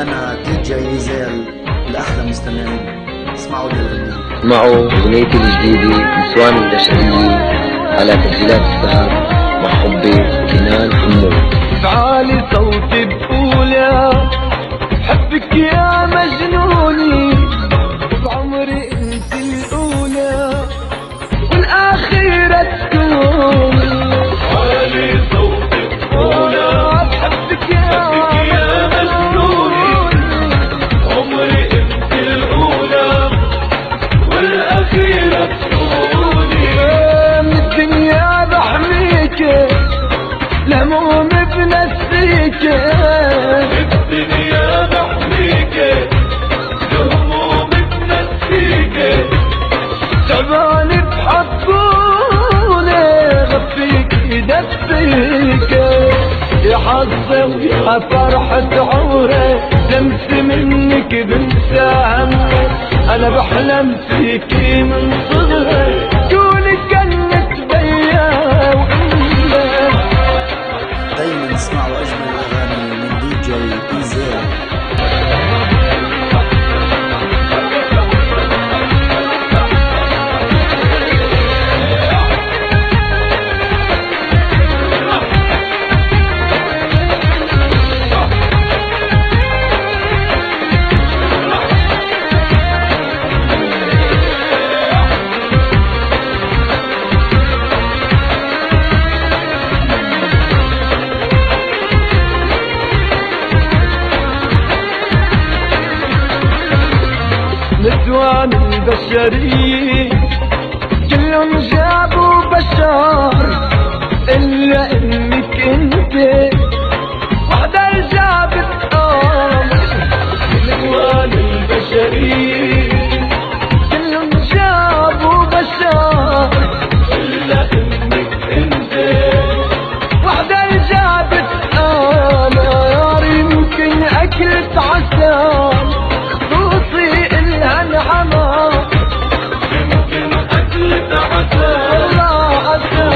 أنا دي جي إيزيل لأحلى مستمعين. اسمعوا لي الغنية. اسمعوا أغنيتي الجديدة نسوان البشرية على تسجيلات الذهب مع حبي كنان حمود. بعالي صوتي بقول يا حبك يا مجنوني، بعمري انت الأولى والأخيرة تكوني. بعالي صوتي بقول يا حبك يا مجنوني، عمري انت الأولى والأخيرة تكوني. من الدنيا بحميك الهموم بنسيك، الدنيا بحميك الهموم بنسيك، تعباني بحبوني غفيك يدفيك. يا حظي ويا فرحة عمري لمس منك بنسى همي، انا بحلم فيكي من صغري كوني كنت بيا وإياك. دايما اسمعوا أجمل الأغاني من دي جي إيزيل. نسوان البشرية كلهم جابوا بشر إلا إنك انت وحدة جابت قمر. نسوان البشرية كلهم جابوا بشر إلا إنك انت وحدة جابت قمر. يمكن أكلت عسل خصوصي إلها نعمة، يمكن أكلت عسل والله عسل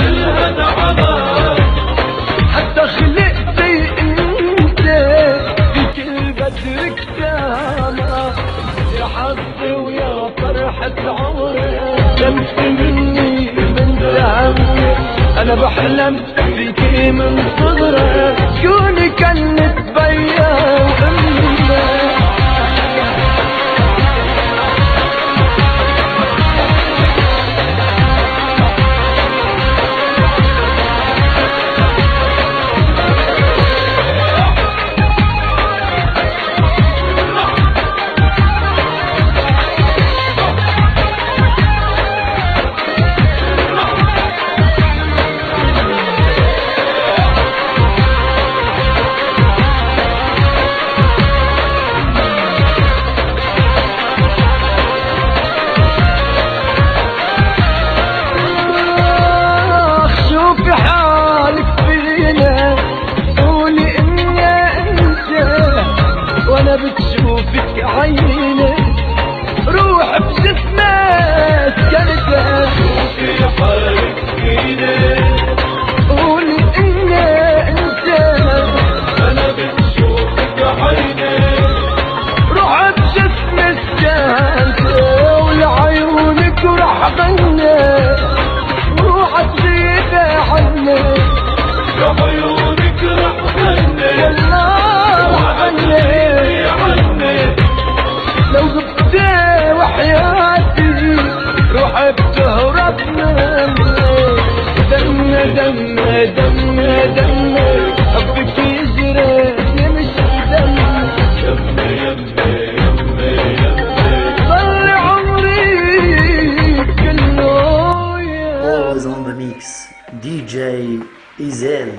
إلها نعمة، حتى خلقتي انت في كل بدرك تامة. يا حظي ويا فرحة عمري لمس مني بنت همي، انا بحلم فيكي من صغري كوني كنت بيا وامي. شوفي حالك فينا قولي اني انت، وانا بتشوفك عيني روح بجسمك كنت. شوفي حالك فينا قولي اني انت، انا بتشوفك عيني روح بجسمك كنت. ولعيونك راح غني روح تغيب عني، لعيونك راح غني والله غني عني. لو غبتي وحياتي روح بتهرب مني. دم دم دم دم حبك يجري يمشي دم يمي يمي يمي يمي ضل عمري كله. Always on the mix. DJ Ezel.